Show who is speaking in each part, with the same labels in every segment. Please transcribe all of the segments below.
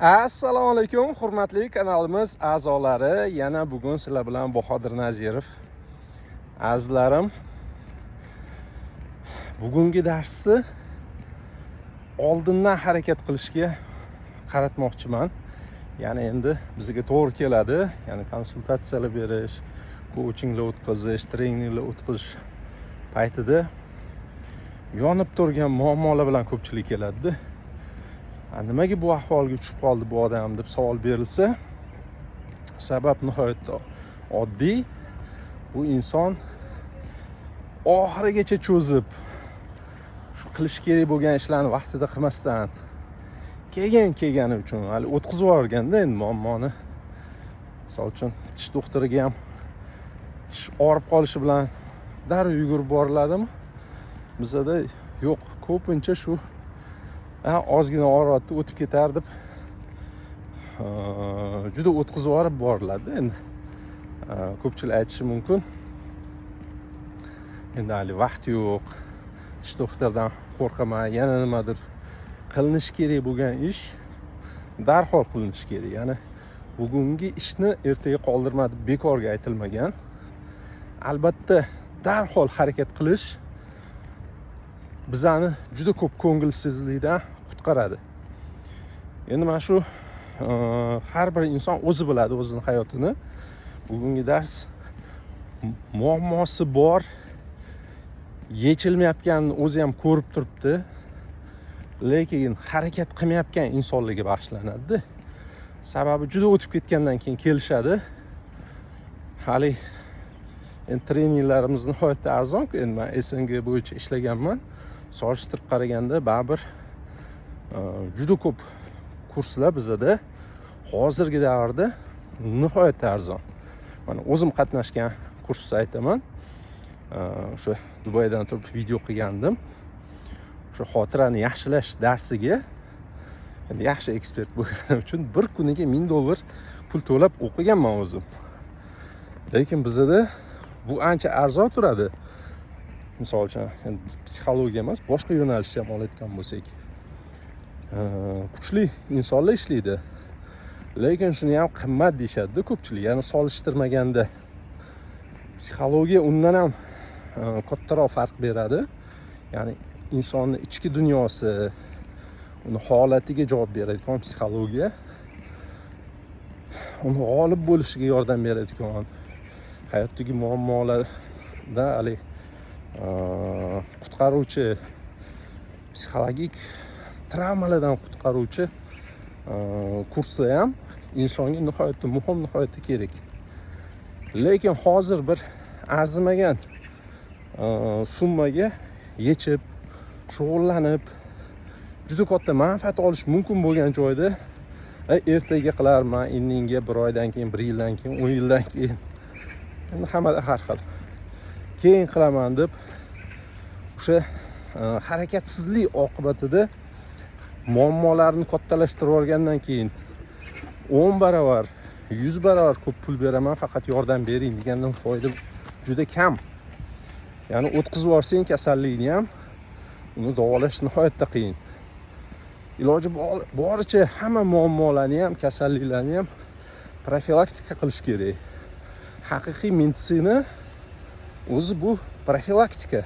Speaker 1: Assalomu alaykum, hurmatli kanalimiz a'zolari. Yana bugun sizlar bilan Bahodir Nazirov. Azizlarim, bugungi darsni oldindan harakat qilishga qaratmoqchiman. Ya'ni endi bizga to'g'ri keladi. Ya'ni konsultatsiyalar berish, coachinglar o'tkazish, treninglar o'tkazish paytida yonib turgan muammolar bilan ko'pchilik keladi. Nimaga bu ahvolga tushib qoldi bu odam deb savol berilsa, sabab nihoyatda oddiy. Bu inson oxirigacha cho'zib shu qilish kerak bo'lgan ishlarni vaqtida qilmasdan kelgani uchun hali o'tkazib yuborganda endi muammoni. Misol uchun tish doktoriga ham tish og'rib qolishi bilan darrov yugurib boriladimi? Bizada yo'q, ko'pincha shu ozgina og'riyapti, o'tib ketar deb juda o'tkazib yuborib boriladi. Endi ko'pchilik aytishi mumkin, endi hali vaqt yo'q, tish doktoridan qo'rqaman, yana nimadir qilinishi kerak bo'lgan ish darhol qilinishi kerak. Ya'ni bugungi ishni ertaga qoldirma deb bekorga aytilmagan. Albatta darhol harakat qilish bizani juda ko'p ko'ngilsizlikdan qutqaradi. Endi mana shu har bir inson o'zi biladi o'zining hayotini. Bugungi dars muammosi bor, yechilmayotganini o'zi ham ko'rib turibdi, lekin harakat qilmayotgan insonlarga bag'ishlanadi. Sababi juda o'tib ketgandan keyin kelishadi. Hali endi treninglarimiz nihoyatda arzon-ku. Endi men SNG bo'yicha ishlaganman. Solishtirib qaraganda baribir juda ko'p kurslar bizada hozirgi davrda nihoyatda arzon. Mana o'zim qatnashgan kursni aytaman. O'sha Dubaydan turib video qilgandim. O'sha xotirani yaxshilash darsiga endi yaxshi ekspert bo'lganim uchun bir kuniga $1000 pul to'lab o'qiganman o'zim. Lekin bizada bu ancha arzon turadi. Misol uchun psixologiya emas, boshqa yo'nalishni ham oladigan bo'lsak, kuchli insonlar ishlaydi. Lekin shuni ham qimmat deyshadi ko'pchilik. Ya'ni solishtirmaganda psixologiya undan ham kattaroq farq beradi. Ya'ni insonning ichki dunyosi, uni holatiga javob beradigan psixologiya, uni g'olib bo'lishiga yordam beradigan, hayotdagi muammolarda hali qutqaruvchi, psixologik travmalardan qutqaruvchi kurslar ham insonga nihoyatda muhim, nihoyatda kerak. Lekin hozir bir arzimagan summaga yechib, shug'ullanib, juda katta manfaat olish mumkin bo'lgan joyda ertaga qilarman, indinga, bir oydan keyin, bir yildan keyin, 10 yildan keyin, endi hammada har xil keyin qilaman deb o'sha harakatsizlik oqibatida muammolarni kattalashtirib olgandan keyin 10 barobar, 100 barobar ko'p pul beraman, faqat yordam bering degandan foyda juda kam. Ya'ni o'tkazib yuborsang kasallikni ham, uni davolash nihoyatda qiyin. Iloji boricha hamma muammolarni ham, kasalliklarni ham profilaktika qilish kerak. Haqiqiy meditsina o'zi bu profilaktika.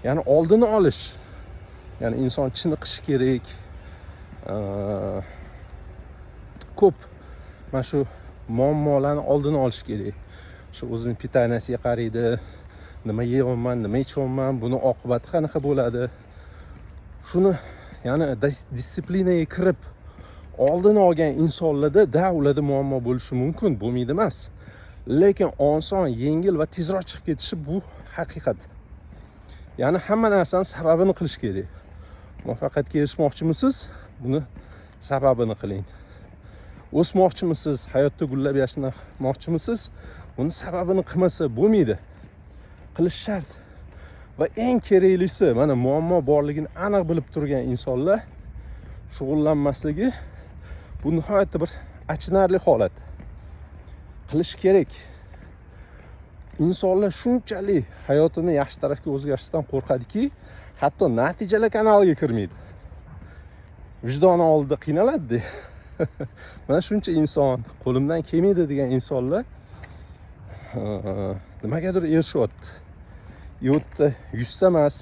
Speaker 1: Ya'ni oldini olish. Ya'ni inson chiniqishi kerak. Ko'p mana shu muammolarni oldini olish kerak. Shu o'zining pitaniyasiga qaraydi, nima yeyapman, nima ichyapman, buni oqibati qanaqa bo'ladi. Shuni ya'ni disiplinaga kirib oldini olgan insonlarda ularda muammo bo'lishi mumkin, bo'lmaydi emas. Lekin oson, yengil va tezroq chiqib ketishi bu haqiqat. Ya'ni hamma narsani sababini qilish kerak. Muvaffaqiyatga erishmoqchimisiz? Buni sababini qiling. O'smoqchimisiz? Hayotda gullab yashnamoqchimisiz? Buni sababini qilmasa bo'lmaydi. Qilish shart. Va eng keraklisi, mana muammo borligini aniq bilib turgan insonlar shug'ullanmasligi bu nihoyatda bir achinarli holat. Qilish kerak. İnsanlar shunchalik hayotini yaxshi tarafga o'zgartirishdan qo'rqadiki, hatto natijalar kanaliga kirmaydi. Vijdoni oldida qiynaladi. Mana shuncha inson, qo'limdan kelmaydi degan insonlar nimagadir erishyapti. Yo'qda 100 ta emas,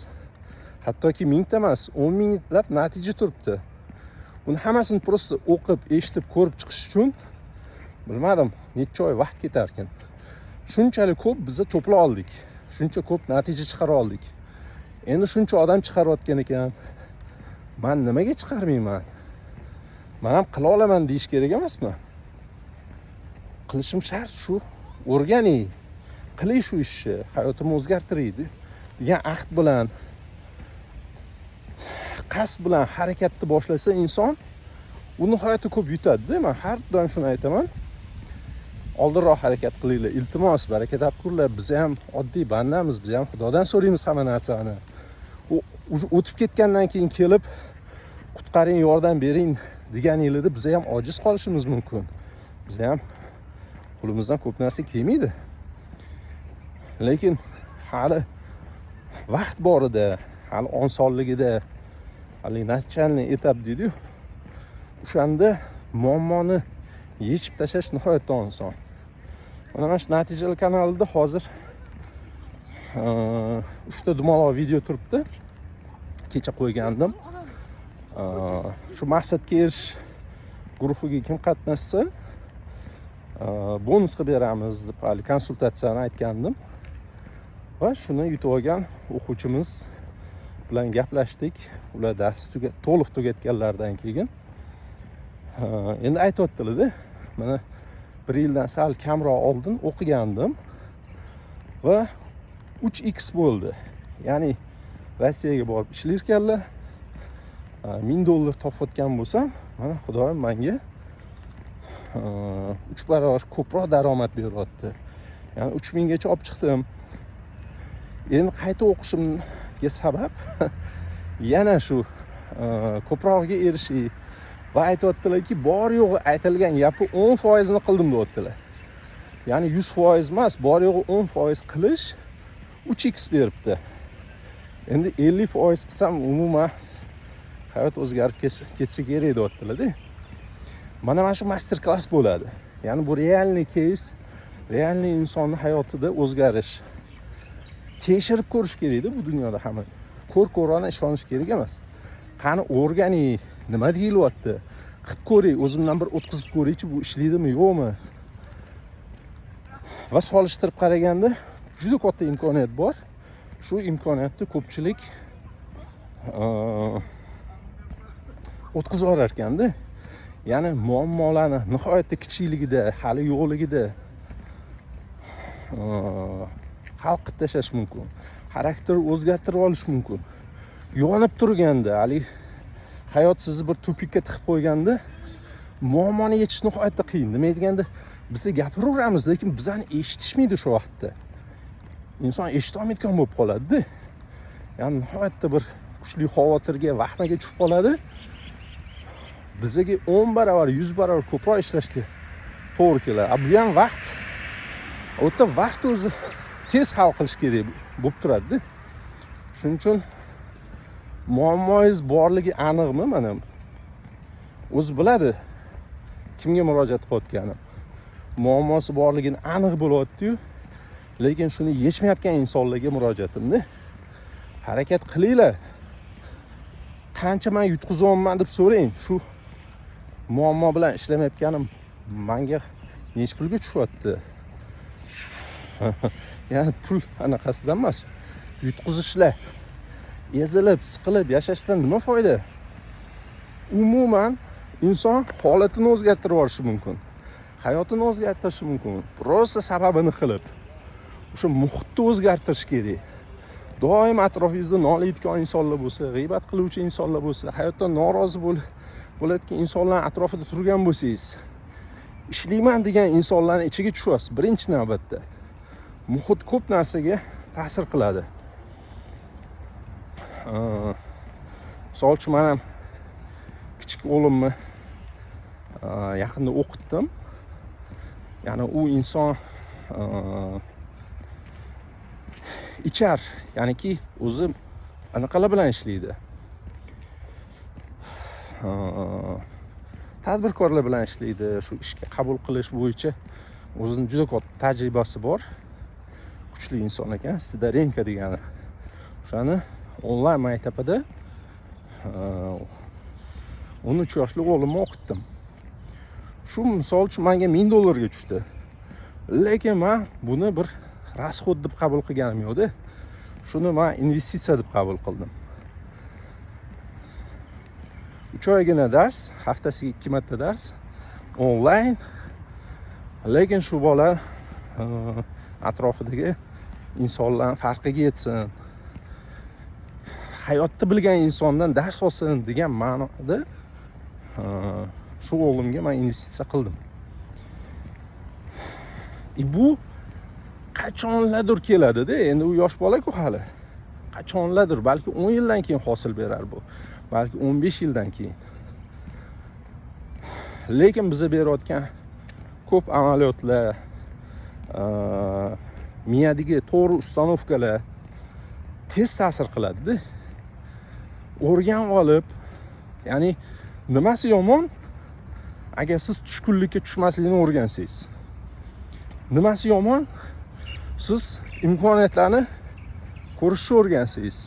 Speaker 1: hattoki 1000 ta emas, 10 minglab natija turibdi. Uni hammasini prosta o'qib, eshitib, ko'rib chiqish uchun bilmadim, necha oy vaqt ketar ekan. Shunchalik ko'p biz to'pla oldik. Shuncha ko'p natija chiqara oldik. Endi shuncha odam chiqarayotgan ekan. Men nimaga chiqarmayman? Men ham qila olaman deyish kerak emasmi? Qilishim shart shu. O'rganing, qiling shu ishni, hayotimni o'zgartiraydi degan ahd bilan, qasd bilan harakatni boshlasa inson, u nihoyatda ko'p yutadi. Men har doim shuni aytaman. Oldinroq harakat qilinglar. Iltimos, baraka topkurlar. Biz ham oddiy bandamiz, biz ham Xudodan so'raymiz hamma narsani. U o'tib ketgandan keyin kelib qutqaring, yordam bering deganingizda biz ham ojiz qolishimiz mumkin. Biz ham qo'limizdan ko'p narsa kelmaydi. Lekin hali vaqt bor edi, hali osonligida, hali начальный etap deydi-ku. O'shanda muammoni yechib tashlash nihoyatda oson. Mana shu natijalar kanalida hozir 3 ta dumaloq video turibdi. Kecha qo'ygandim. Shu maqsadga erishish guruhiga kim qatnashsa bonus qilib beramiz deb hali konsultatsiyani aytgandim. Va shuni yutib olgan o'quvchimiz bilan gaplashdik. Ular darsni to'liq tugatganlaridan keyin endi aytayotdilar-da, mana 1 yildan sal kamroq oldin o'qigandim va 3x bo'ldi. Ya'ni Rossiyaga borib ishlayotganlar, $1000 topayotgan bo'lsam, mana Xudoyim menga 3 barobar ko'proq daromad beryapti. Ya'ni 3000 gacha olib chiqdim. Endi qayta o'qishimga sabab yana shu ko'proqga erishish va aytayotdilarki, bor yo'g'i aytilgan gapi 10% ni qildim deyaptilar. Ya'ni 100% emas, bor yo'g'i 10% qilish 3x beribdi. Endi 50% qilsam umuman hayot o'zgarib ketsa kerak deyaptilar-da. Mana shu master klass bo'ladi. Ya'ni bu realniy case, realniy insonning hayotida o'zgarish. Tekshirib ko'rish kerak-da bu dunyoda hamma. Ko'r-ko'rona ishonish kerak emas. Qani o'rganing, nima deyilyapti? Qilib ko'ring, o'zimdan bir o'tkazib ko'raychi, bu ishlaydimi, yo'qmi? Va solishtirib qaraganda juda katta imkoniyat bor. Shu imkoniyatni ko'pchilik o'tkazib olar ekanda. Ya'ni muammolarni nihoyatda kichikligida, hali yo'qligida hal qilib tashlash mumkin. Xarakterni o'zgartirib olish mumkin. Yonib turganda, hali hayot sizni bir tupikka tiqib qo'yganda, muammoni yechish nihoyatda qiyin. Nima deganda, biz gapiraveramiz, lekin bizani eshitishmaydi shu vaqtda. Inson eshita olmaydigan bo'lib qoladi-da. Ya'ni nihoyatda bir kuchli xavotirga, vahmaga tushib qoladi. Bizga 10 barobar, 100 barobar ko'proq ishlashga to'g'ri keladi. Bu ham vaqt. O'ta vaqt o'zi tez hal qilish kerak bo'lib turadi-da. Shuning uchun muammongiz borligi aniqmi? Mana o'zi biladi kimga murojaat qilayotganim. Muammosi borligini aniq bo'lyapti-yu, lekin shuni yechmayotgan insonlarga murojaatimda. Harakat qilinglar. Qancha men yutqizyapman deb so'rang. Shu muammo bilan ishlamayotganim menga nech pulga tushyapti? Ya'ni pul anaqasidan emas. Yutqizishlar. Ezilib, siqilib yashashdan nima foyda? Umuman inson holatini o'zgartirib yuborishi mumkin. Hayotini o'zgartirishi mumkin. Prosta sababini qilib. O'sha muhitni o'zgartirish kerak. Doim atrofingizda nolayotgan insonlar bo'lsa, g'iybat qiluvchi insonlar bo'lsa, hayotdan norozi bo'layotgan insonlar atrofida turgan bo'lsangiz, ishlayman degan insonlarning ichiga tushasiz. Birinchi navbatda muhit ko'p narsaga ta'sir qiladi. Misol uchun men ham kichik o'g'limni yaqinda o'qitdim. Ya'ni u inson ichar, ya'niki o'zi anaqalar bilan ishlaydi. tadbirkorlar bilan ishlaydi. Shu ishga qabul qilish bo'yicha o'zining juda katta tajribasi bor. Kuchli inson ekan, Sidorenko degani. O'shani onlayn maktabida 13 yoshli o'g'limni o'qitdim. Shu misol uchun menga $1000 tushdi. Lekin men buni bir rasxod deb qabul qilganim yo'qdi. Shuni men investitsiya deb qabul qildim. 3 oygina dars, haftasiga 2 marta dars, onlayn. Lekin shu bola atrofidagi insonlarning farqiga yetsin, hayotda bilgan insondan dars olsin degan ma'noda shu o'g'limga men investitsiya qildim. Bu qachonlardir keladi-da, endi u yosh bola-ku hali. Qachonlardir, balki 10 yildan keyin hosil berar bu. Balki 15 yildan keyin. Lekin biza berayotgan ko'p amaliyotlar, miyadagi to'g'ri ustanovkalar tez ta'sir qiladi-da. O'rganib olib, ya'ni nimasi yomon? Agar siz tushkunlikka tushmaslikni o'rgansangiz. Nimasi yomon? Siz imkoniyatlarni ko'rishni o'rgansangiz.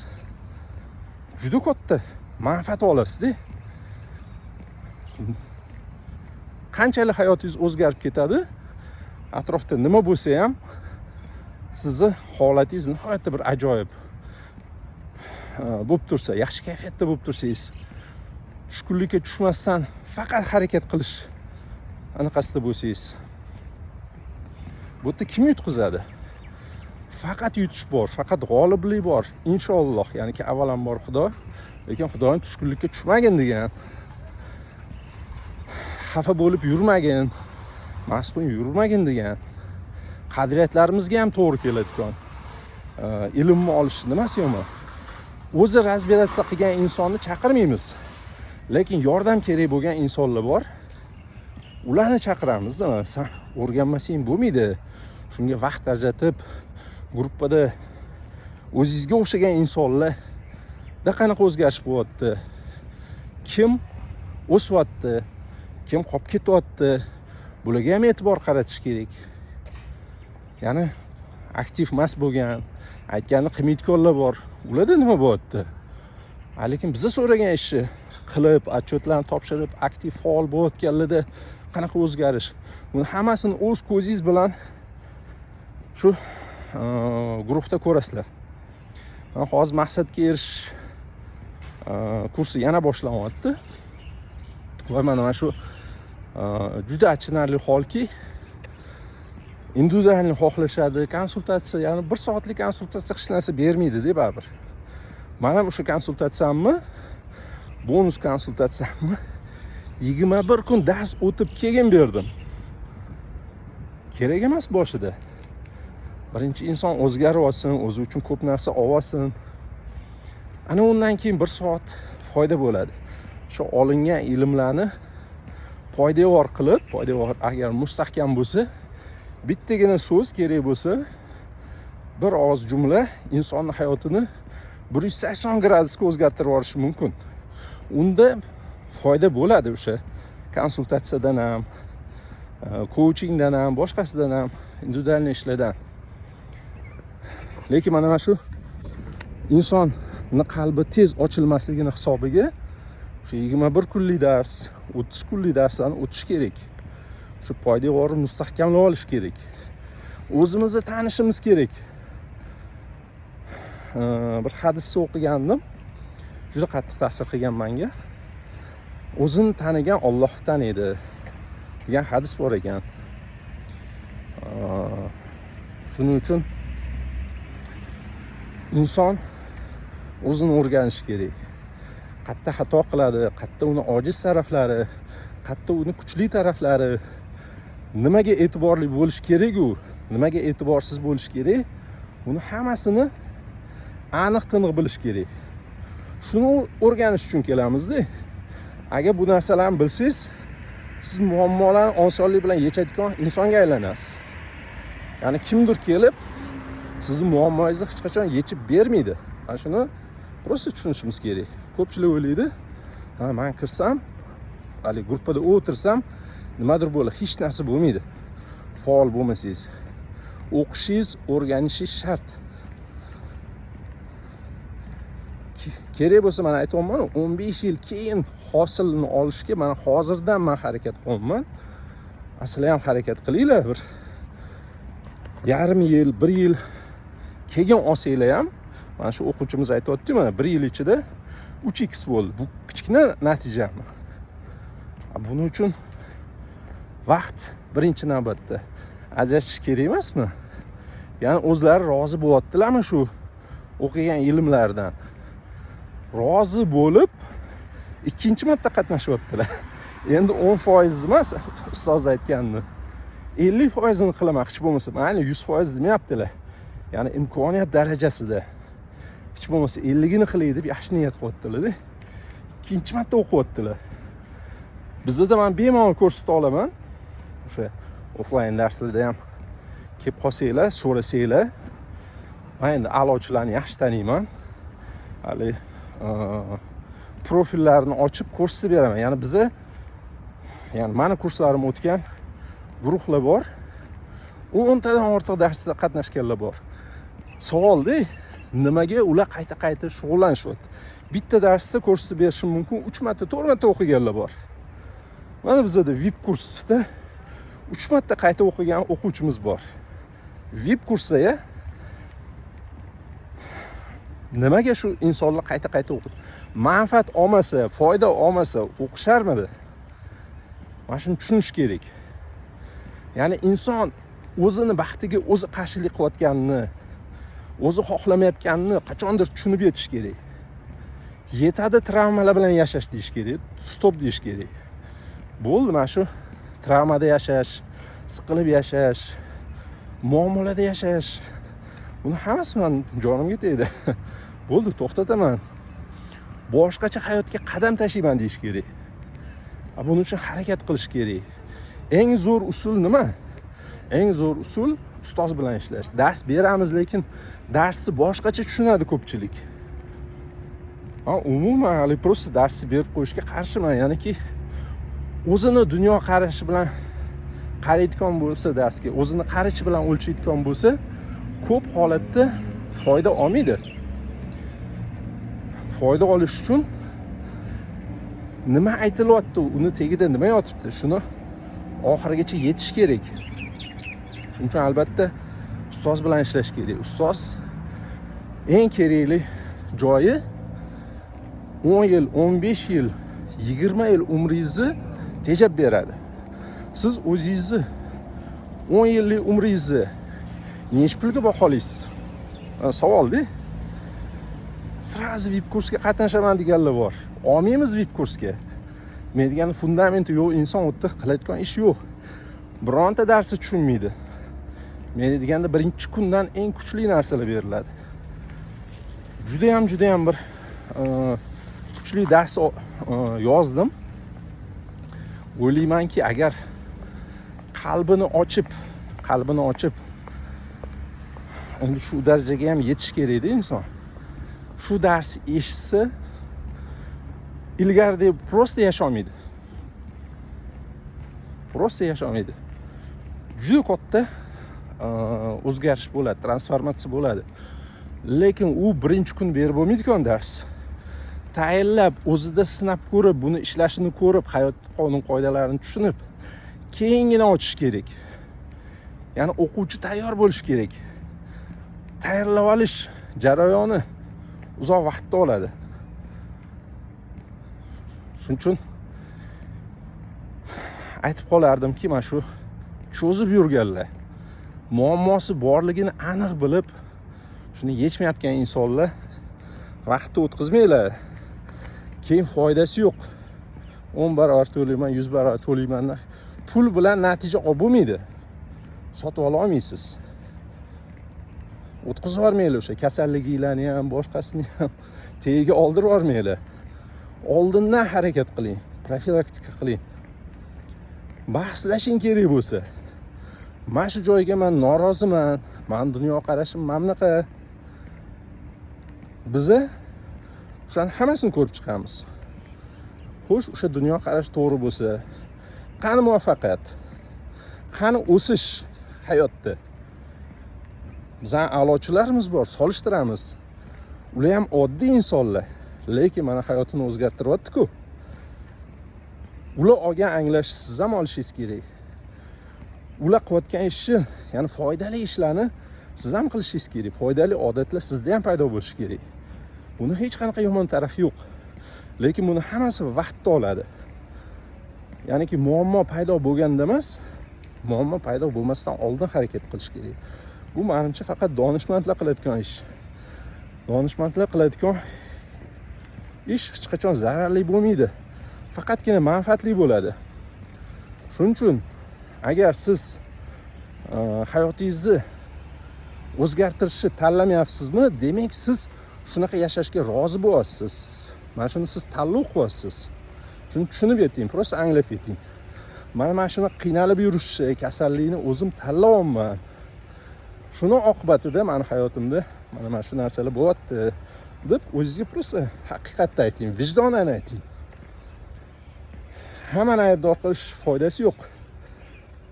Speaker 1: Juda katta manfaat olasiz-da. Qanchalik hayotingiz o'zgarib ketadi, atrofda nima bo'lsa ham sizni holatingiz nihoyatda bir ajoyib bo'lib tursa, yaxshi kayfiyatda bo'lib tursangiz, tushkunlikka tushmasdan faqat harakat qilish anaqasida bo'lsangiz, bu yerda kim yutqizadi? Faqat yutish bor, faqat g'oliblik bor. Inshaalloh, ya'ni avvalambor Xudo, lekin Xudoning tushkunlikka tushmagin degan. Xafa bo'lib yurmagin, mas'ul yurmagin degan. Qadriyatlarimizga ham to'g'ri keladigan. Ilmni olish nimasi yomon? O'zi razberatsiya qilgan insonni chaqirmaymiz. Lekin yordam kerak bo'lgan insonlar bor. Ularni chaqiramiz. Sen o'rganmasang bo'lmaydi. Shunga vaqt ajratib, gruppada o'zingizga o'xshagan insonlarda qanaqa o'zgarish bo'lyapti? Kim o'syapti? Kim qolib ketyapti? Bularga ham e'tibor qaratish kerak. Ya'ni aktiv emas bo'lgan, aytganda qilmaydiganlar bor. Ularda nima bo'lyapti? Lekin biza so'ragan ishni qilib, otchetlarni topshirib, aktiv faol bo'layotganlarda qanaqa o'zgarish? Buni hammasini o'z ko'zingiz bilan shu guruhda ko'rasizlar. Hozir maqsadga erishish kursi yana boshlanyapti. Va mana shu juda achinarli holki, individualni xohlashadi, konsultatsiya, ya'ni 1 soatlik konsultatsiya hech narsa bermaydi-da baribir. Mana o'sha konsultatsiyamni, bonus konsultatsiyamni 21 kun dars o'tib keyin berdim. Kerak emas boshida. Birinchi inson o'zgarib olsin, o'zi uchun ko'p narsa olsin. Ana undan keyin 1 soat foyda bo'ladi. Shu olingan ilmlarni foydavor qilib, foydavor agar mustahkam bo'lsa, bittagina so'z kerak bo'lsa, bir oz jumla insonning hayotini 180 gradusga o'zgartirib yuborishi mumkin. Unda foyda bo'ladi o'sha konsultatsiyadan ham, coachingdan ham, boshqasidan ham, individual ishlardan. Lekin mana shu insonning qalbi tez ochilmasligini hisobiga shu 21 kunlik dars, 30 kunlik darsdan o'tish kerak. Shu poydevor mustahkamlab olish kerak. O'zimizni tanishimiz kerak. Bir hadisni o'qigandim. Juda qattiq ta'sir qilgan menga. O'zini tanigan Alloh taniydi degan hadis bor ekan. Shuning uchun inson o'zini o'rganishi kerak. Qayerda xato qiladi, qayerda uni ojiz taraflari, qayerda uni kuchli taraflari, nimaga e'tiborli bo'lish kerak u, nimaga e'tiborsiz bo'lish kerak, uni hammasini aniq-tiniq bilish kerak. Shuni o'rganish uchun kelamiz-da. Agar bu narsalarni bilsangiz, siz muammolarni osonlik bilan yechadigan insonga aylanasiz. Ya'ni kimdir kelib, sizning muammongizni hech qachon yechib bermaydi. Mana shuni prosta tushunishimiz kerak. Ko'pchilik o'ylaydi, men kirsam, hali gruppada o'tirsam nimadir bo'ladi, hech narsa bo'lmaydi. Faol bo'lmasangiz, o'qishingiz, o'rganishingiz shart. Kerak bo'lsa men aytayapman, 15 yil keyin hosilni olishga mana hozirdan men harakat qilyapman. Asli ham harakat qilinglar, bir yarim yil, 1 yil keyin olsanglar ham, mana shu o'quvchimiz aytayapti, mana 1 yil ichida 3x bo'ldi. Bu kichkina natijami. Buning uchun vaqt birinchi navbatda ajratish kerak emasmi? Ya'ni o'zlari rozi bo'lyaptilarmi shu o'qigan ilmlardan? Rozi bo'lib ikkinchi marta qatnashyaptilar. Endi 10% emas, ustoz aytganini 50% qilmoqchi bo'lmasa, mayli 100% demayaptilar. Ya'ni imkoniyat darajasida. Hech bo'lmasa 50 ni qilay deb yaxshi niyat qilyaptilar-da. Ikkinchi marta o'qiyaptilar. Bizda men bemalol ko'rsata olaman. O'sha offline darslarda ham kelib qolsanglar, so'rasanglar. Men endi a'lochilarni yaxshi taniyman. Hali profillarni ochib ko'rsatib beraman. Ya'ni biza, ya'ni meni kurslarim o'tgan guruhlar bor. 10 tadan ortiq darsda qatnashganlar bor. Savolda, nimaga ular qayta shug'ullanishyapti? Bitta darsda ko'rsatib berishim mumkin, 3 marta, 4 marta o'qiganlar bor. Mana bizda VIP kursda 3 marta qayta o'qigan o'quvchimiz bor. VIP kursda nimaga shu insonlar qayta o'qiydi? Manfaat olmasa, foyda olmasa o'qisharmidi? Mana shuni tushunish kerak. Ya'ni inson o'zini baxtiga o'zi qarshilik qilayotganini, o'zi xohlamayotganini qachondir tushunib yetish kerak. Yetadi, travmalar bilan yashash deyish kerak, stop deyish kerak. Bo'ldi, mana shu travmada yashash, siqilib yashash, muammolarda yashash. Buni hammasi men jonimga tegdi. Bo'ldi, to'xtataman. Boshqacha hayotga qadam tashlayman deyish kerak. Buning uchun harakat qilish kerak. Eng zo'r usul nima? Eng zo'r usul ustoz bilan ishlash. Dars beramiz, lekin darsni boshqacha tushunadi ko'pchilik. Umuman hali prosta darsni berib qo'yishga qarshiman. Ya'niki o'zini dunyo qarashi bilan qaraydigan bo'lsa darsga, o'zini qarashi bilan o'lchaydigan bo'lsa, ko'p holatda foyda olmaydi. Foyda olish uchun nima aytilyapti, uni tagida nima yotibdi, shuni oxirigacha yetish kerak. Shuning uchun albatta ustoz bilan ishlash kerak. Ustoz eng kerakli joyi 10 yil, 15 yil, 20 yil umringizni tejab beradi. Siz o'zingizni 10 yillik umringizni nech pulga baholaysiz? Savolda. Sirazi VIP kursga qatnashaman deganlar bor. Olmaymiz VIP kursga. Men degan fundamenti yo'q, inson o'tda qiladigan ish yo'q. Bironta darsni tushunmaydi. Men deganda birinchi kundan eng kuchli narsalar beriladi. Juda ham bir kuchli dars yozdim. O'ylaymanki, agar qalbini ochib endi shu darajaga ham yetish kerak-da inson. Shu dars eshitsa, ilgarida prosta yasholmaydi. Juda katta o'zgarish bo'ladi, transformatsiya bo'ladi. Lekin u birinchi kun berib bo'lmaydigan dars. Tayinlab, o'zida sinab ko'rib, buni ishlashini ko'rib, hayot qonun qoidalarini tushunib, keyingina ochish kerak. Ya'ni o'quvchi tayyor bo'lish kerak. Tayyorlab olish jarayoni uzoq vaqtda oladi. Shuning uchun aytib qolardimki, mana shu cho'zib yurganlar, muammosi borligini aniq bilib, shuni yechmayotgan insonlar vaqtni o'tkazmaylar. Keyin foydasi yo'q. 10 barobar to'layman, 100 barobar to'laymanlar. Pul bilan natija olib bo'lmaydi. Sotib ola olmaysiz. O'tkazib yormaylar o'sha kasalliginglarni ham, boshqasini ham tagiga oldirib yormaylar. Oldindan harakat qiling, profilaktika qiling. Bahslashing kerak bo'lsa. Men shu joyga men noroziman, men dunyo qarashim mana bunaqa. Biza o'shani hammasini ko'rib chiqamiz. xo'sh, o'sha dunyoqarash to'g'ri bo'lsa, qani muvaffaqiyat, qani o'sish hayotda? Bizning a'lochilarimiz bor, solishtiramiz. Ular ham oddiy insonlar, lekin mana hayotini o'zgartiryapti-ku. Ular olgan anglashni siz ham olishingiz kerak. Ular qilayotgan ishni, ya'ni foydali ishlarni siz ham qilishingiz kerak. Foydali odatlar sizda ham paydo bo'lishi kerak. Buni hech qanaqa yomon tarafi yo'q. Lekin buni hammasi vaqtda oladi. Ya'niki muammo paydo bo'lganda emas, muammo paydo bo'lmasdan oldin harakat qilish kerak. Bu menimcha faqat donishmandlar qiladigan ish. Donishmandlar qiladigan ish hech qachon zararli bo'lmaydi. Faqatgina manfaatli bo'ladi. Shuning uchun agar siz hayotingizni o'zgartirishni tanlamayapsizmi, demak siz shunaqa yashashga rozi bo'lyapsiz. Mana shuni siz tanlov qilyapsiz. Shuni tushunib yeting, prosta anglab yeting. Mana shuni qiynalib yurishni, kasallikni o'zim tanlayapman. Shuni oqibatida meni hayotimda mana shu narsalar bo'lyapti deb o'zingizga prosta haqiqatni ayting, vijdonan ayting. Hammani aybdor qilish foydasi yo'q.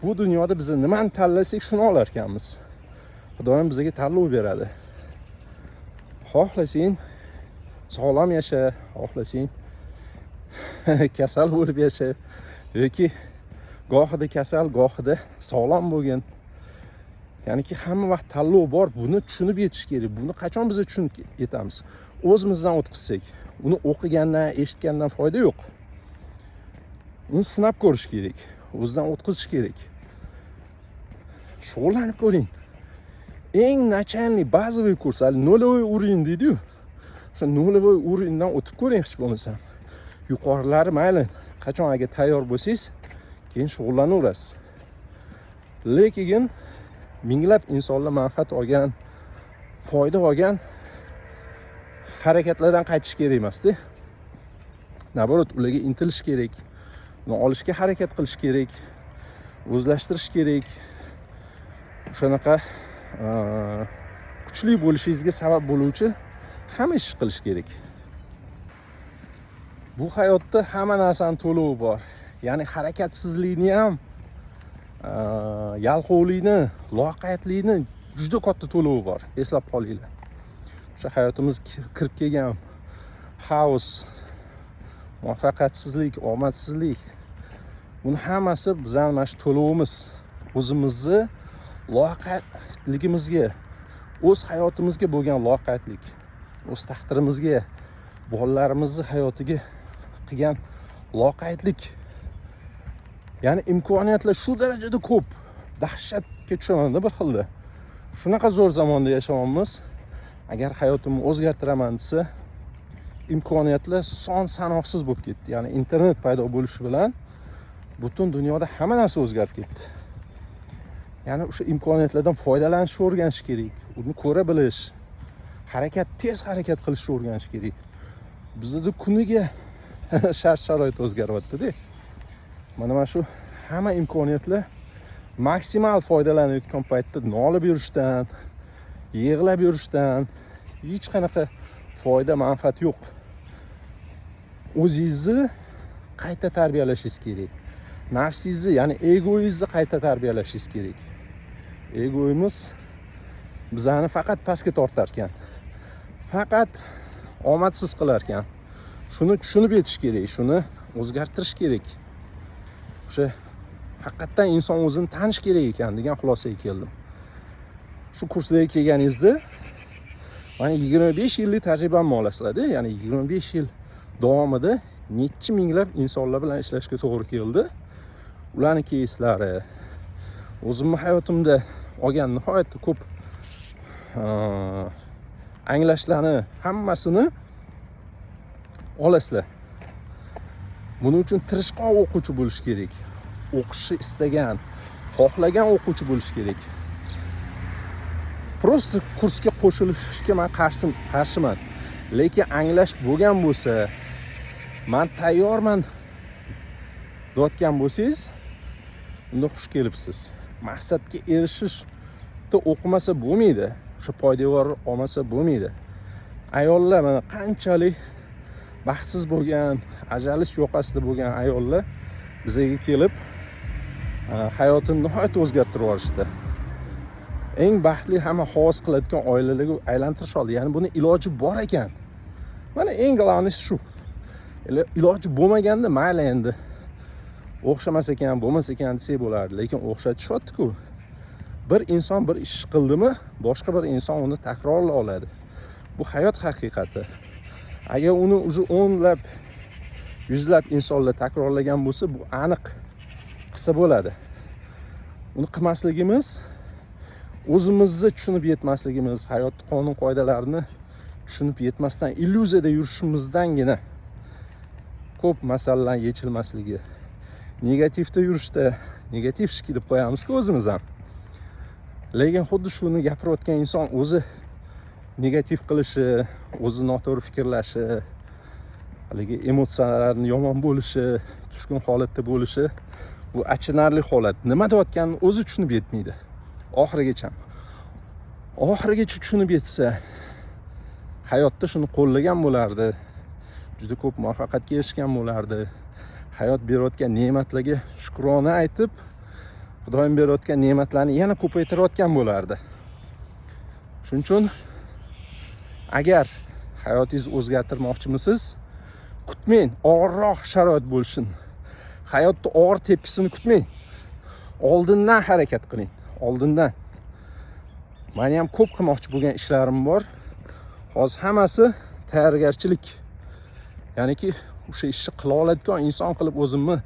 Speaker 1: Bu dunyoda biz nimani tanlasak shuni olar ekanmiz. Xudoyim bizga tanlov beradi. Xohlasang sog'lom yasha, xohlasang kasal bo'lib yasha yoki gohida kasal, gohida sog'lom bo'lgin. Ya'niki hamma vaqt tanlov bor. Buni tushunib yetish kerak. Buni qachon biz tushunib yetamiz? O'zimizdan o'tkazsak, uni o'qigandan, eshitgandan foyda yo'q. Uni sinab ko'rish kerak. O'zidan o'tkazish kerak. Shug'ullanib ko'ring. Eng nachalniy bazoviy kurs, нулевой уровень deydi-yu. O'sha нулевой уровеньdan o'tib ko'ring hech bo'lmasa. Yuqorilari mayli, qachon agar tayyor bo'lsangiz, keyin shug'ullanaverasiz. Lekin minglab insonlar manfaat olgan, foyda olgan harakatlardan qaytish kerak emas-da. Naborot, ularga intilish kerak. Uni olishga harakat qilish kerak. O'zlashtirish kerak. Shunaqa kuchli bo'lishingizga sabab bo'luvchi hamma ish qilish kerak. Bu hayotda hamma narsaning to'lovi bor. Ya'ni harakatsizlikni ham, yalqovlikni, loqaydlikni juda katta to'lovi bor. Eslab qolinglar. O'sha hayotimiz kirib kelgan xaos, muvaffaqiyatsizlik, omadsizlik, buni hammasi bizning mana shu to'lovimiz. O'zimizni loqaydligimizga, o'z hayotimizga bo'lgan loqaydlik, o'z taqdirimizga, bolalarimizni hayotiga qilgan loqaydlik. Ya'ni imkoniyatlar shu darajada ko'p, dahshatga tushaman-da bir xilda. Shunaqa zo'r zamonda yashayapmiz. Agar hayotimni o'zgartiraman desa, imkoniyatlar son sanoqsiz bo'lib ketdi. Ya'ni internet paydo bo'lishi bilan butun dunyoda hamma narsa o'zgarib ketdi. Ya'ni o'sha imkoniyatlardan foydalanishni o'rganish kerak. Uni ko'ra bilish, tez harakat qilishni o'rganish kerak. Bizda kuniga shart-sharoit o'zgaryapti-da. Mana shu hamma imkoniyatlar maksimal foydalanayotgan paytda nolib yurishdan, yig'lab yurishdan hech qanaqa foyda, manfaat yo'q. O'zingizni qayta tarbiyalashingiz kerak. Nafsingizni, ya'ni egoingizni qayta tarbiyalashingiz kerak. Egoimiz bizani faqat pastga tortar ekan. Faqat omadsiz qilar ekan. Shuni tushunib yetish kerak, shuni o'zgartirish kerak. O'sha haqiqatan inson o'zini tanish kerak ekan degan xulosaga keldim. Shu kursga kelganingizda mana 25 yillik tajribamni olasizlar-da, ya'ni 25 yil davomida necha minglab insonlar bilan ishlashga to'g'ri keldi. Ularning keyslari, o'zimning hayotimda olgan nihoyatda ko'p anglashlarni hammasini olasizlar. Buning uchun tirishqoq o'quvchi bo'lish kerak. O'qishni istagan, xohlagan o'quvchi bo'lish kerak. Prosta kursga qo'shilishga men qarshiman. Lekin anglash bo'lgan bo'lsa, men tayyorman deyotgan bo'lsangiz, unda xush kelibsiz. Maqsadga erishishni o'qimasa bo'lmaydi. O'sha poydevor olmasa bo'lmaydi. Ayollar mana qanchalik baxtsiz bo'lgan, ajalish yoqasida bo'lgan ayollar bizga kelib hayotini nihoyatda o'zgartirib yuborishdi. Eng baxtli, hamma havas qiladigan oilalarga aylantirish oldi. Ya'ni buni iloji bor ekan. Mana eng g'alati shu. Iloji bo'lmaganda mayli endi o'xshamas ekan, bo'lmas ekan desak bo'lardi, lekin o'xshatishyapti-ku. Bir inson bir ish qildimi, boshqa bir inson uni takrorlay oladi. Bu hayot haqiqati. Agar uni уже o'nlab, yuzlab insonlar takrorlagan bo'lsa, bu aniq qilsa bo'ladi. Uni qilmasligimiz, o'zimizni tushunib yetmasligimiz, hayot qonun qoidalarini tushunib yetmasdan illyuziyada yurishimizdangina ko'p masalalar yechilmasligi. Negativda yurishda negativ ish qilib qo'yamiz-ku o'zimiz ham. Lekin xuddi shuni gapirayotgan inson o'zi negativ qilishi, o'zi noto'g'ri fikrlashi, haligi emotsiyalarning yomon bo'lishi, tushkun holatda bo'lishi, bu achinarli holat. Nima deyotganini o'zi tushunib yetmaydi. Oxirigacha tushunib yetsa, hayotda shuni qo'llagan bo'lardi. Juda ko'p muvaffaqiyatga erishgan bo'lardi. Hayot berayotgan ne'matlarga shukrona aytib, Xudoyim berayotgan ne'matlarni yana ko'paytirayotgan bo'lardi. Shuning uchun agar hayotingizni o'zgartirmoqchimisiz, kutmang, og'irroq sharoit bo'lsin. Hayotda og'ir tepkisini kutmang. Oldindan harakat qiling. Oldindan. Meni ham ko'p qilmoqchi bo'lgan ishlarim bor. Hozir hammasi tayyorgarchilik. Ya'niki o'sha ishni qila oladigan inson qilib o'zimni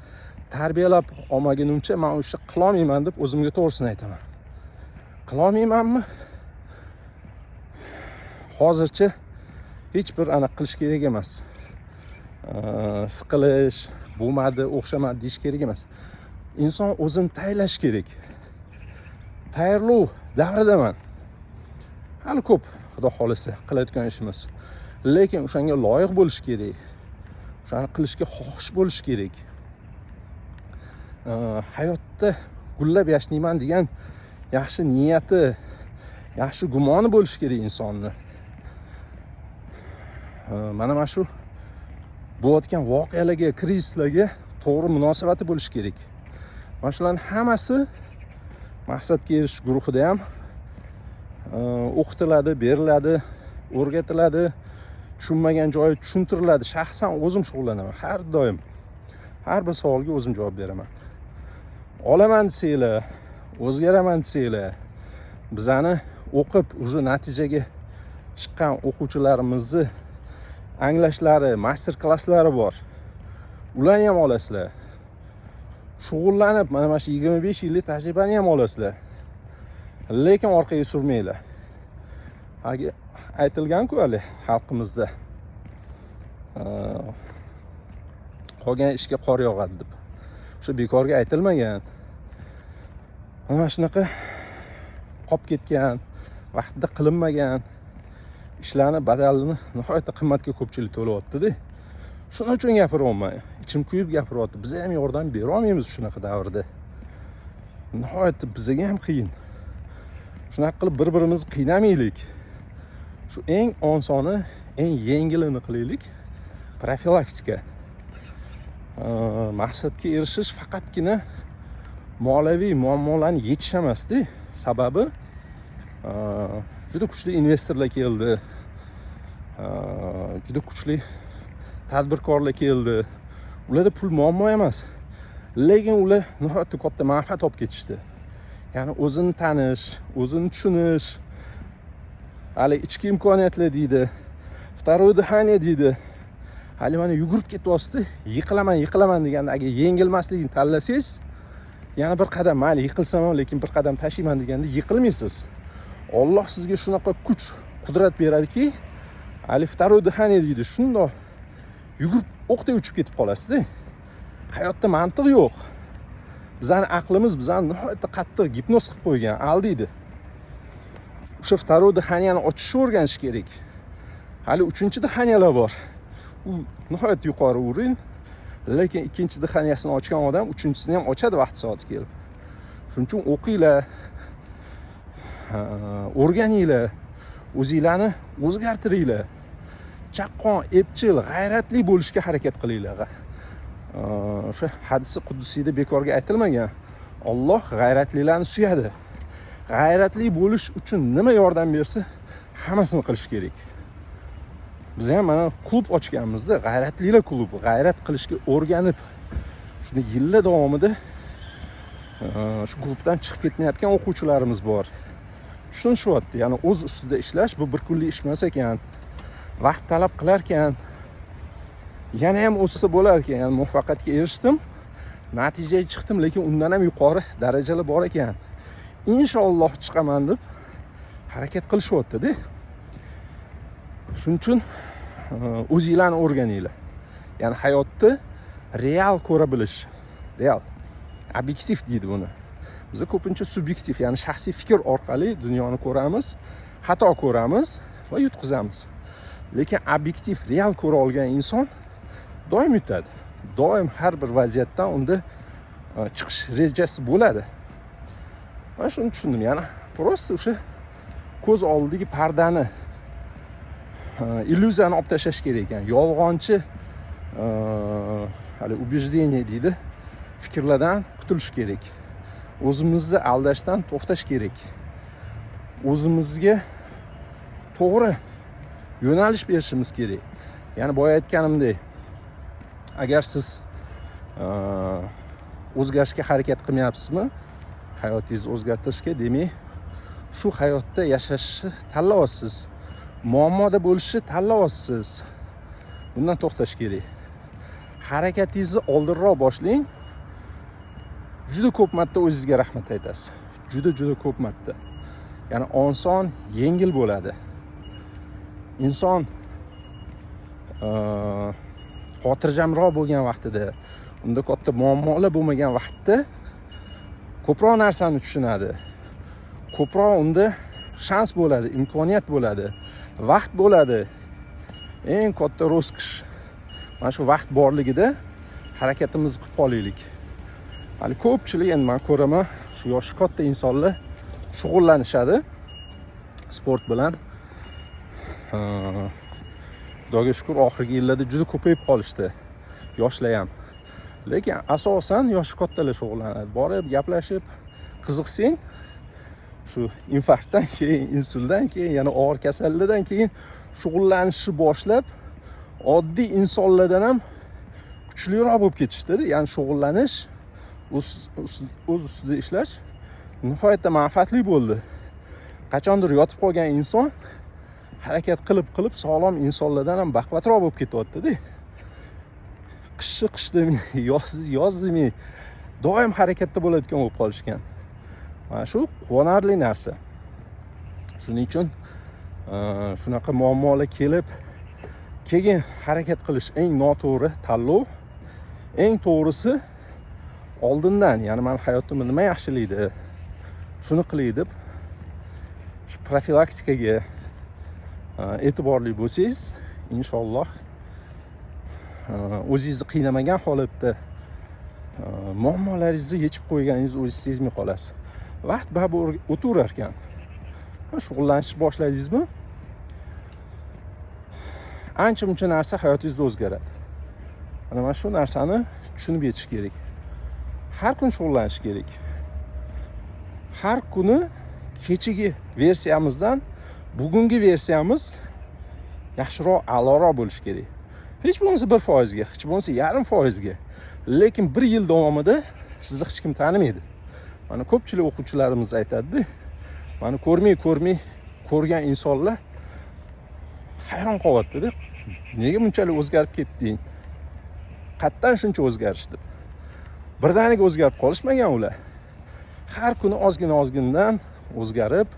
Speaker 1: tarbiyalab olmagunimcha men o'sha qila olmayman deb o'zimga to'g'risini aytaman. Qila olmaymanmi? Hozircha hech bir aniq qilish kerak emas. Siqilish, bo'lmadi, o'xshamadi deyish kerak emas. Inson o'zini tayyorlash kerak. Tayyorlov davridaman. Hali ko'p, Xudo xolisa, qiladigan ishimiz. Lekin o'shanga loyiq bo'lish kerak. O'shani qilishga xohish bo'lish kerak. Hayotda gullab yashnayman degan yaxshi niyati, yaxshi gumoni bo'lish kerak insonni. Mana shu bo'layotgan voqealarga, krizislarga to'g'ri munosabati bo'lish kerak. Mana shularning hammasi maqsadga erishish guruhida ham o'qitiladi, beriladi, o'rgatiladi, tushunmagan joyi tushuntiriladi. Shaxsan o'zim shug'ullanaman. Har doim har bir savolga o'zim javob beraman. Olaman desanglar, o'zgaraman desanglar, bizani o'qib, уже natijaga chiqqan o'quvchilarimizni anglashlari, master klasslari bor. Ularni ham olasizlar. Shug'ullanib, mana shu 25 yillik tajribani ham olasizlar. Lekin orqaga surmanglar. Aytilgan-ku hali xalqimizda. Qolgan ishga qor yog'adi deb. O'sha bekorga aytilmagan. Mana shunaqa qolib ketgan, vaqtida qilinmagan ishlarni badalini nihoyatda qimmatga ko'pchilik to'layapti-da. Shuning uchun gapiryapman. Ichim kuyib gapiryapti. Biz ham yordam bera olmaymiz shunaqa davrda. Nihoyatda bizga ham qiyin. Shunaqa qilib bir-birimizni qiynamaylik. Shu eng osoni, eng yengilini qilaylik. Profilaktika. Maqsadga erishish faqatgina moliyaviy muammolarni yechish emas-da. Sababi juda kuchli investorlar keldi. Juda kuchli tadbirkorlar keldi. Ularda pul muammo emas. Lekin ular nihoyatda katta manfaat olib ketishdi. Ya'ni o'zini tanish, o'zini tushunish, hali ichki imkoniyatlar deydi, второе дыхание deydi. Hali mana yugurib ketyapsiz, yiqilaman deganda agar yengilmaslikni tanlasangiz, yana bir qadam, mayli yiqilsam ham, lekin bir qadam tashiyman deganda yiqilmaysiz. Alloh sizga shunaqa kuch, qudrat beradiki, hali второе дыхание deydi. Shundoq yugurib o'qday uchib ketib qolasiz-da. Hayotda mantiq yo'q. Bizning aqlimiz bizani nihoyatda qattiq gipnoz qilib qo'ygan, aldaydi. O'sha второе дыханиеni ochishni o'rganish kerak. Hali 3-dыханиялар bor. U nihoyat yuqori o'rin, lekin 2-dыханиясini ochgan odam 3-chisini ham ochadi vaqt soati kelib. Shuning uchun o'qinglar, o'rganinglar, o'zinglarni o'zgartiringlar. chaqqon, epchil, g'ayratli bo'lishga harakat qilinglar. O'sha hadisi quddusiyda bekorga aytilmagan. Alloh g'ayratlilarni suyadi. G'ayratli bo'lish uchun nima yordam bersa, hammasini qilish kerak. Biz ham mana klub ochganmizda, g'ayratlilar klubi, g'ayrat qilishga o'rganib, shuni yillar davomida shu klubdan chiqib ketmayotgan o'quvchilarimiz bor. Tushunishyapti, ya'ni o'z ustida ishlash bu bir kunlik ish emas ekan. Vaqt talab qilar ekan. Yana ham o'ssa bo'lar ekan. Ya'ni muvaffaqiyatga erishdim, natijaga chiqdim, lekin undan ham yuqori darajalar bor ekan. Inshaalloh chiqaman deb harakat qilishyapti-da. Shuning uchun o'zinglarni o'rganinglar. Ya'ni hayotni real ko'ra bilish. Real. Obyektiv deydi buni. Biz ko'pincha subyektiv, ya'ni shaxsiy fikr orqali dunyoni ko'ramiz, xato ko'ramiz va yutqizamiz. Lekin obyektiv, real ko'ra olgan inson doim yutadi. Doim har bir vaziyatdan unda chiqish rejasi bo'ladi. Men shuni tushundim, ya'ni prosta o'sha ko'z oldidagi pardani, illyuziyani olib tashlash kerak ekan. Yolg'onchi hali убеждение deydi, fikrlardan qutulish kerak. O'zimizni aldashdan to'xtash kerak. O'zimizga to'g'ri yo'nalish berishimiz kerak. Ya'ni boya aytganimdek, agar siz o'zgarishga harakat qilmayapsizmi, hayotingizni o'zgartirishga, demak, shu hayotda yashashni tanlayapsiz. Muammoda bo'lishni tanlayapsiz. Bundan to'xtash kerak. Harakatingizni oldinroq boshlang. Juda ko'p marta o'zingizga rahmat aytasiz. Juda ko'p marta. Ya'ni oson, yengil bo'ladi. Inson xotirjamroq bo'lgan vaqtida, unda katta muammolar bo'lmagan vaqtda ko'proq narsani tushunadi. Ko'proq unda shans bo'ladi, imkoniyat bo'ladi, vaqt bo'ladi. Eng katta ro'zqish mana shu vaqt borligida harakatimizni qilib qolaylik. Hali ko'pchilik, endi men ko'raman, shu yoshi katta insonlar shug'ullanishadi sport bilan. Xudoga shukr, oxirgi yillarda juda ko'payib qolishdi yoshlar ham. Lekin asosan yoshi kattalar shug'ullanadi. Borib gaplashib, qiziqsang, shu infarktdan keyin, insultdan keyin, yana og'ir kasallikdan keyin shug'ullanishni boshlab, oddiy insonlardan ham kuchliroq bo'lib ketishdi. Ya'ni shug'ullanish, o'z ustida ishlash nihoyatda manfaatli bo'ldi. Qachondir yotib qolgan inson harakat qilib sog'lom insonlardan ham baquvvatroq bo'lib ketyapti-da. Qishni qish demay, yoz demay, doim harakatda bo'ladigan bo'lib qolishgan. Mana shu quvonarli narsa. Shuning uchun shunaqa muammolar kelib, keyin harakat qilish eng noto'g'ri tanlov. Eng to'g'risi oldindan, ya'ni men hayotimni nima yaxshilaydi, shuni qilay deb shu profilaktikaga e'tiborli bo'lsangiz, inshaalloh o'zingizni qiynamagan holatda muammolaringizni yechib qo'yganingizni o'zingiz sezmay qolasiz. Vaqt baribir o'taverar ekan. Shug'ullanishni boshladingizmi, ancha-muncha narsa hayotingizda o'zgaradi. Mana shu narsani tushunib yetish kerak. Har kun shug'ullanish kerak. Har kuni kechagi versiyamizdan bugungi versiyamiz yaxshiroq, a'loroq bo'lishi kerak. Hech bo'lmasa 1% ga, hech bo'lmasa 0.5% ga. Lekin 1 yil davomida sizni hech kim tanimaydi. Mana ko'pchilik o'quvchilarimiz aytadi-da, mana ko'rmay ko'rgan insonlar hayron qolyapti-da. Nega bunchalik o'zgarib ketding? Qatdan shuncha o'zgarish deb. Birdaniga o'zgarib qolishmagan ular. Har kuni ozgina-ozgindan o'zgarib,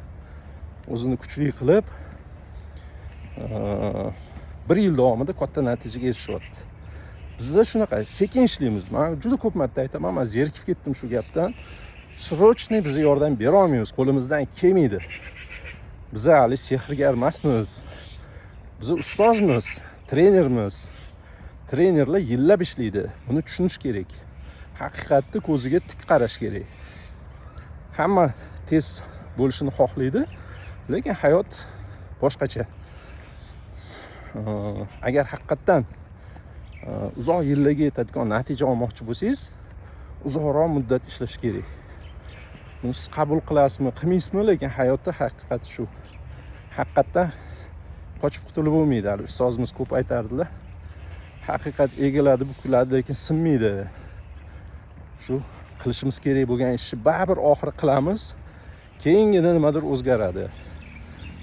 Speaker 1: o'zini kuchli qilib, 1 yil davomida katta natijaga erishyapti. Bizda shunaqa sekin ishlaymiz. Men juda ko'p marta aytaman, men zerikib ketdim shu gapdan. Srochniy bizga yordam bera olmaymiz, qo'limizdan kelmaydi. Biz hali sehrgar emasmiz. Biz ustozmiz, trenermiz. Trenerlar yillab ishlaydi. Buni tushunish kerak. Haqiqatni ko'ziga tik qarash kerak. Hamma tez bo'lishini xohlaydi, lekin hayot boshqacha. agar haqiqatdan uzoq yillarga yetadigan natija olmoqchi bo'lsangiz, uzoqroq muddat ishlash kerak. Buni siz qabul qilasizmi, qilmaysizmi, lekin hayotda haqiqat shu. Haqiqatdan qochib qutulib bo'lmaydi. Hali ustozimiz ko'p aytardilar. Haqiqat egiladi, bukiladi, lekin sinmaydi. Shu qilishimiz kerak bo'lgan ishni baribir oxiri qilamiz. Keyingina nimadir o'zgaradi.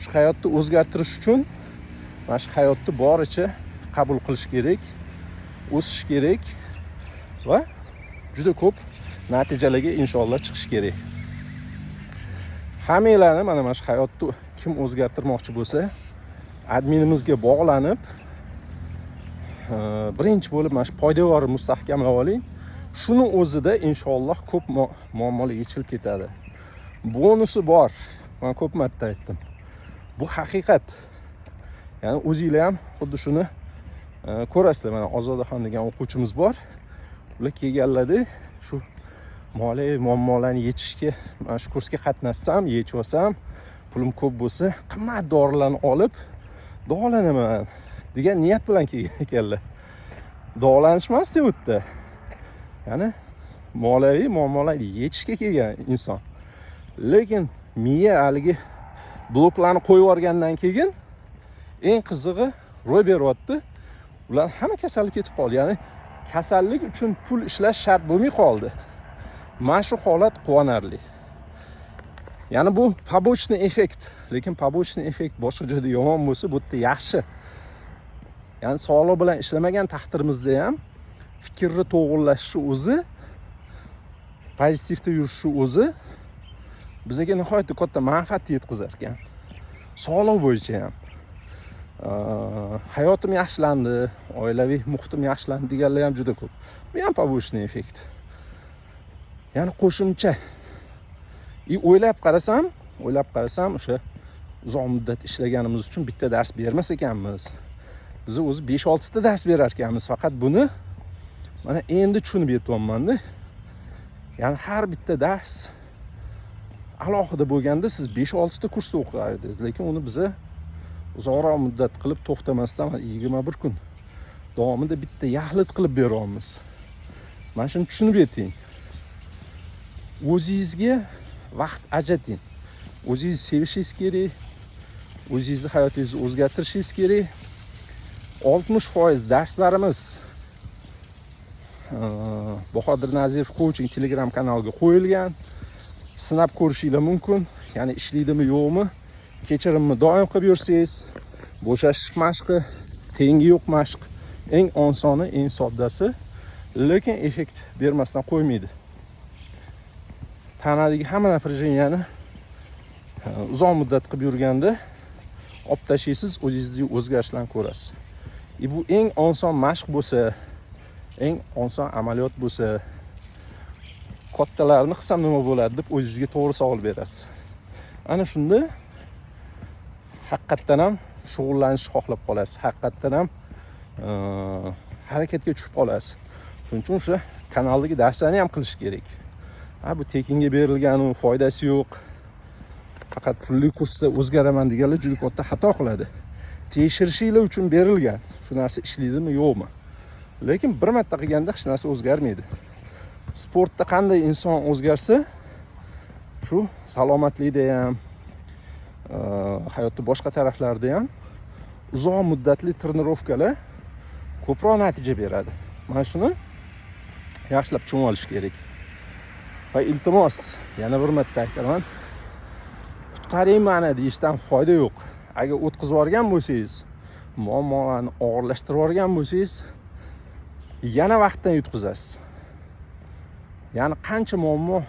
Speaker 1: Shu hayotni o'zgartirish uchun mana shu hayotni boricha qabul qilish kerak, o'sish kerak va juda ko'p natijalarga inshaalloh chiqish kerak. Hammanglarni mana shu hayotni kim o'zgartirmoqchi bo'lsa, adminimizga bog'lanib, birinchi bo'lib mana shu poydevorni mustahkamlab oling. Shuni o'zida inshaalloh ko'p muammolar yechilib ketadi. Bonusi bor. Men ko'p marta aytdim. Bu haqiqat. Ya'ni o'zingizlar ham xuddi shuni ko'rasizlar. Mana Ozodaxon degan o'quvchimiz bor. Ular kelganlarda shu moliyaviy muammolarni yechishga, mana shu kursga qatnashsam, yechib olsam, pulim ko'p bo'lsa, qimmat dorilarni olib davolanaman degan niyat bilan kelgan ekanlar. Davolanish emas-da u yerda. Ya'ni moliyaviy muammolarni yechishga kelgan inson. Lekin miya haligi bloklarni qo'yib yuborgandan keyin eng qizig'i ro'y beryapti. Ular hamma kasallik ketib qoldi. Ya'ni kasallik uchun pul ishlash shart bo'lmay qoldi. Mana shu holat quvonarli. Ya'ni bu побочный effekt. Lekin побочный effekt boshqa joyda yomon bo'lsa, bu yerda yaxshi. Ya'ni sog'liq bilan ishlamagan taqdirimizda ham fikrni to'g'rilashishi o'zi, pozitivda yurishi o'zi bizga nihoyatda katta manfaat yetkazar ekan. Sog'liq bo'yicha ham. Hayotim yaxshilandi, oilaviy muhitim yaxshilandi deganlar ham juda ko'p. Bu ham побочный effekt. Ya'ni qo'shimcha. O'ylab qarasam o'sha uzoq muddat ishlaganimiz uchun bitta dars bermas ekanmiz. Biz o'zi 5-6 ta dars berar ekanmiz. Faqat buni mana endi tushunib yetyapman-da. Ya'ni har bitta dars alohida bo'lganda siz 5-6 ta kursda o'qidingiz, lekin uni biz uzoqroq muddat qilib to'xtamasdan 21 kun davomida bitta yaxlit qilib beryapmiz. Mana shuni tushunib yeting. O'zingizga vaqt ajrating. O'zingizni sevishingiz kerak. O'zingizni hayotingizni o'zgartirishingiz kerak. 60% darslarimiz Bahodir Nazirov coaching Telegram kanaliga qo'yilgan. Sinab ko'rishingiz mumkin. Ya'ni ishlaydimi, yo'qmi? Kechirimni doim qilib yursangiz, bo'shashish mashqi, tengi yo'q mashq, eng osoni, eng soddasi, lekin effekt bermasdan qo'ymaydi. Tanadagi hamma напряженияni uzoq muddat qilib yurganda olib tashlaysiz, o'zingizdagi o'zgarishlarni ko'rasiz. Bu eng oson mashq bo'lsa, eng oson amaliyot bo'lsa, kattalarni qilsam nima bo'ladi deb o'zingizga to'g'ri savol berasiz. Ana shunda haqiqatdan ham shug'ullanishni xohlab qolasiz. Haqiqatdan ham harakatga tushib qolasiz. Shuning uchun o'sha kanaldagi darslarni ham qilish kerak. Bu tekinga berilgan, foydasi yo'q. Faqat pulli kursda o'zgaraman deganlar juda katta xato qiladi. Tekshirishinglar uchun berilgan. Shu narsa ishlaydimi, yo'qmi? Lekin bir marta qilganda hech narsa o'zgarmaydi. Sportda qanday inson o'zgarsa, shu salomatlikda ham, hayotning boshqa taraflarida ham uzoq muddatli trenirovkalar ko'proq natija beradi. Mana shuni yaxshilab tushunib olish kerak. Va iltimos, yana bir marta aytaman, qutqaring meni deyishdan foyda yo'q. Agar o'tkazib yuborgan bo'lsangiz, muammolarni og'irlashtirib yuborgan bo'lsangiz, yana vaqtdan yutqazasiz. Ya'ni qancha muammo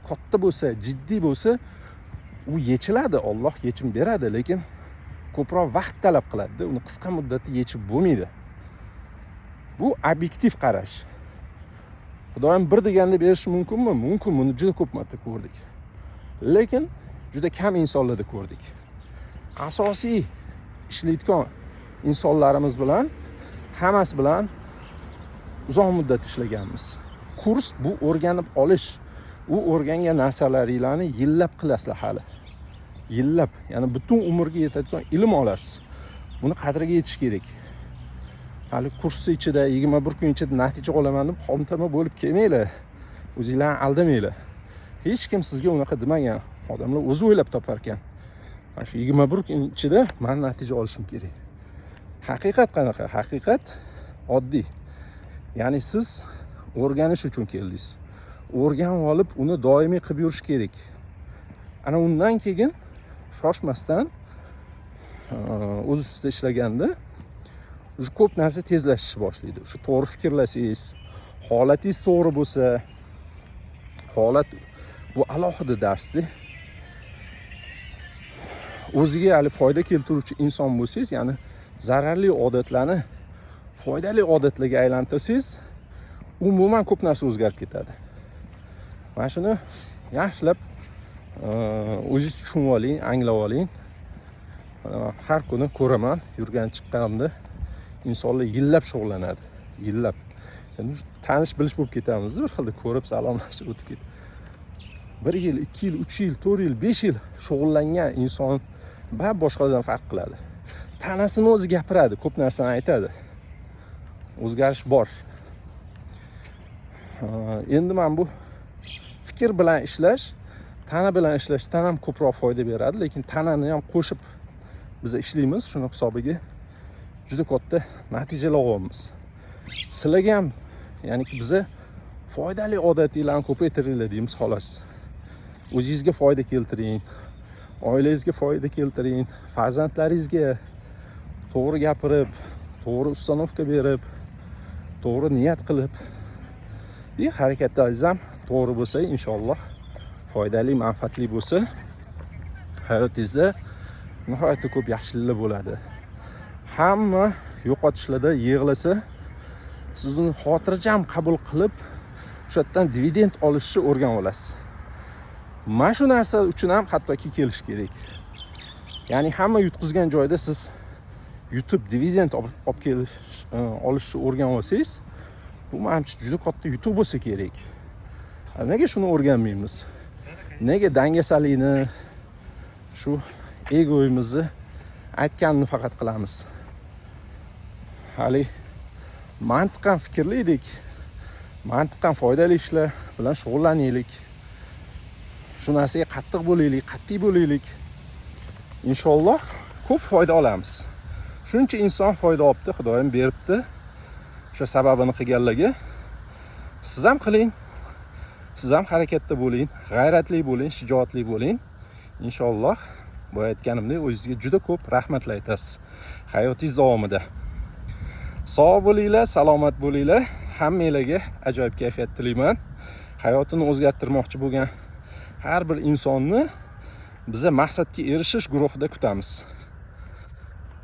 Speaker 1: katta bo'lsa, jiddiy bo'lsa, u yechiladi, Alloh yechim beradi, lekin ko'proq vaqt talab qiladi. Uni qisqa muddatda yechib bo'lmaydi. Bu obyektiv qarash. Xudoyim bir deganda berish mumkinmi? Mumkin, buni juda ko'p marta ko'rdik. Lekin juda kam insonlarda ko'rdik. Asosiy ishlaydigan insonlarimiz bilan, hammasi bilan uzoq muddat ishlaganmiz. Kurs bu o'rganib olish. U o'rgangan narsalaringizni yillab qilasizlar hali. Yillab, ya'ni butun umrga yetadigan ilm olasiz. Buni qadriga yetish kerak. hali kursni ichida 21 kun ichida natija olaman deb xomtama bo'lib kelmanglar. O'zinglarni aldamanglar. Hech kim sizga unaqa demagan. Odamlar o'zi o'ylab topar ekan. Mana shu 21 kun ichida men natija olishim kerak. Haqiqat qanaqa? Haqiqat oddiy. Ya'ni siz o'rganish uchun keldingiz. O'rganib olib, uni doimiy qilib yurish kerak. Ana undan keyin shoshmasdan o'z ustida ishlaganda o'sha ko'p narsa tezlashish boshlaydi. O'sha to'g'ri fikrlasangiz, holatingiz to'g'ri bo'lsa, holat bu alohida darsda. O'ziga hali foyda keltiruvchi inson bo'lsangiz, ya'ni zararli odatlarni foydali odatlarga aylantirsangiz, umuman ko'p narsa o'zgarib ketadi. Mana shuni yaxshilab o'zingiz tushunib oling, anglab oling. Har kuni ko'raman, yurgan chiqqanimda insonlar yillab shug'ullanadi. Yillab. Endi tanish bilish bo'lib ketamiz, bir xilda ko'rib salomlashib o'tib ketadi. 1 yil, 2 yil, 3 yil, 4 yil, 5 yil shug'ullangan inson boshqalardan farq qiladi. Tanasini o'zi gapiradi, ko'p narsani aytadi. O'zgarish bor. Endi men bu fikr bilan ishlash, tana bilan ishlashdan ham ko'proq foyda beradi, lekin tanani ham qo'shib biz ishlaymiz, shuni hisobiga juda katta natijalar olyapmiz. Sizlarga ham, ya'niki biza foydali odatinglarni ko'paytiringlar deymiz xolos. O'zingizga foyda keltiring, oilangizga foyda keltiring, farzandlaringizga to'g'ri gapirib, to'g'ri ustanovka berib, to'g'ri niyat qilib, harakatlaringiz ham to'g'ri bo'lsa, inshaalloh foydali, manfaatli bo'lsa, hayotingizda nihoyatda ko'p yaxshiliklar bo'ladi. Hamma yo'qotishlarda yig'lasa, siz uni xotirjam qabul qilib, o'sha yerdan dividend olishni o'rganib olasiz. Mana shu narsa uchun ham hattoki kelish kerak. Ya'ni hamma yutqizgan joyda siz yutib dividend olib kelish olishni o'rganib olsangiz, bu menimcha juda katta yutuq bo'lsa kerak. Nega shuni o'rganmaymiz? Nega dangasalikni, shu egoyimizni aytganini faqat qilamiz? Hali mantiqan fikrlaylik, mantiqan foydali ishlar bilan shug'ullanaylik. Shu narsaga qattiq bo'laylik, qat'iy bo'laylik. Inshaalloh ko'p foyda olamiz. Shuncha inson foyda olibdi, Xudoyim beribdi. O'sha sababini qilganlarga siz ham qiling. Siz ham harakatda bo'ling, g'ayratli bo'ling, shijoatli bo'ling. Inshaalloh bu aytganimdek o'zingizga juda ko'p rahmatlar aytasiz hayotingiz davomida. Sog' bo'linglar, salomat bo'linglar. Hammanglarga ajoyib kayfiyat tilayman. Hayotini o'zgartirmoqchi bo'lgan har bir insonni biz maqsadga erishish guruhida kutamiz.